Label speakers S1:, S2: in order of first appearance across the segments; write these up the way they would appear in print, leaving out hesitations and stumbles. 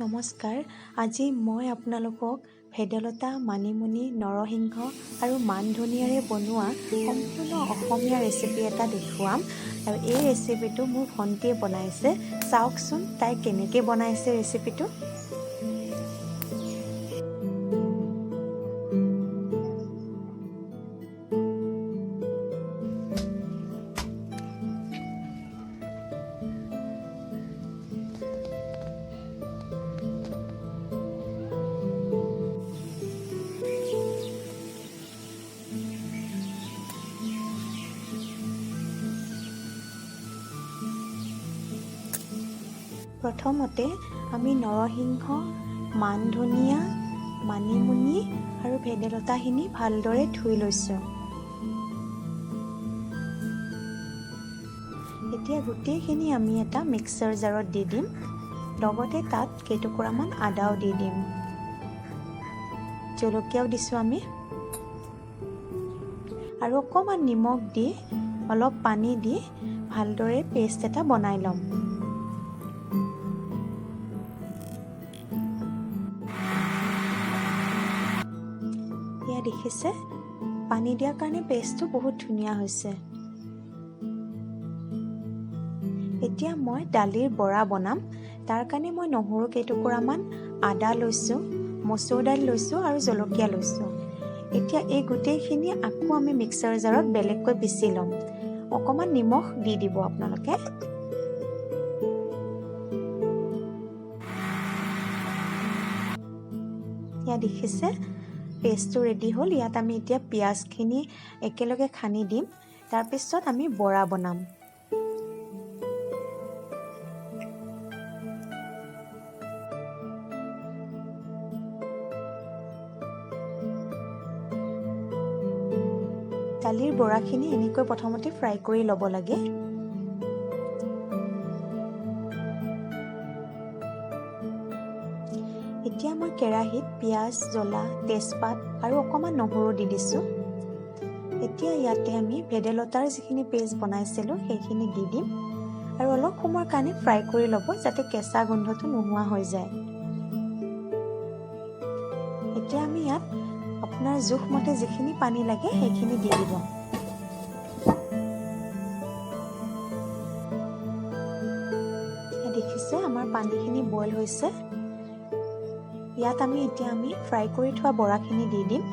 S1: নমস্কাৰ। আজি মই আপোনালোকক ভেদাইলতা, মানিমুনি, নৰসিংহ আৰু মান ধনিয়াৰে বনোৱা সম্পূৰ্ণ অসমীয়া ৰেচিপি এটা দেখুৱাম। আৰু এই ৰেচিপিটো মোৰ ভণ্টিয়ে বনাইছে। চাওকচোন তাই কেনেকৈ বনাইছে ৰেচিপিটো। প্ৰথমতে আমি নৰসিংহ, মান ধনিয়া, মানিমুনি আৰু ভেদাইলতাখিনি ভালদৰে ধুই লৈছোঁ। এতিয়া গোটেইখিনি আমি এটা মিক্সাৰ জাৰত দি দিম। লগতে তাত কেইটুকুৰামান আদাও দি দিম। জলকীয়াও দিছোঁ আমি। আৰু অকণমান নিমখ দি অলপ পানী দি ভালদৰে পেষ্ট এটা বনাই ল'ম। এয়া দেখিছে, পানী দিয়াৰ কাৰণে পেষ্টটো বহুত ধুনীয়া হৈছে। এতিয়া মই দালিৰ বৰা বনাম। তাৰ কাৰণে মই নহৰু কেইটুকুৰামান, আদা লৈছোঁ, মচুৰ দাইল লৈছোঁ আৰু জলকীয়া লৈছোঁ। এতিয়া এই গোটেইখিনি আকৌ আমি মিক্সাৰ জাৰত বেলেগকৈ পিচি ল'ম। অকণমান নিমখ দি দিব আপোনালোকে। এয়া দেখিছে, পেষ্টটো ৰেডি হ'ল। ইয়াত আমি এতিয়া পিঁয়াজখিনি একেলগে সানি দিম। তাৰপিছত আমি বৰা বনাম। দালিৰ বৰাখিনি এনেকৈ প্ৰথমতে ফ্ৰাই কৰি ল'ব লাগে। এতিয়া মই কেৰাহীত পিঁয়াজ, জ্বলা, তেজপাত আৰু অকণমান নহৰু দি দিছোঁ। এতিয়া ইয়াতে আমি ভেদাইলতাৰ যিখিনি পেষ্ট বনাইছিলোঁ সেইখিনি দি দিম আৰু অলপ সময়ৰ কাৰণে ফ্ৰাই কৰি ল'ব, যাতে কেঁচা গোন্ধটো নোহোৱা হৈ যায়। এতিয়া আমি ইয়াত আপোনাৰ জোখমতে যিখিনি পানী লাগে সেইখিনি দি দিব। দেখিছে, আমাৰ পানীখিনি বইল হৈছে। ইয়াত এতিয়া আমি ফ্ৰাই কৰি থোৱা বৰাখিনি দি দিম।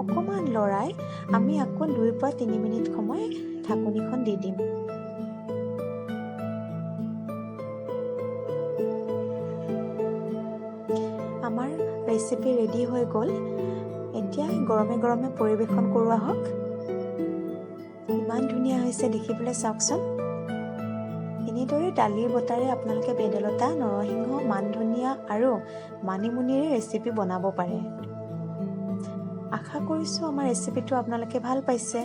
S1: অকণমান লৰাই আমি আকৌ 2 পৰা 3 মিনিট সময় ঢাকনিখন দি দিম। আমাৰ ৰেচিপি ৰেডি হৈ গ'ল। এতিয়া গৰমে গৰমে পৰিৱেশন কৰোৱা হওক। ইমান ধুনীয়া হৈছে দেখিবলৈ, চাওকচোন। এনেদৰে দালিৰ বটাৰে আপোনালোকে ভেদাইলতা, নৰসিংহ, মান ধনিয়া আৰু মানিমুনিৰে ৰেচিপি বনাব পাৰে। আশা কৰিছোঁ আমাৰ ৰেচিপিটো আপোনালোকে ভাল পাইছে।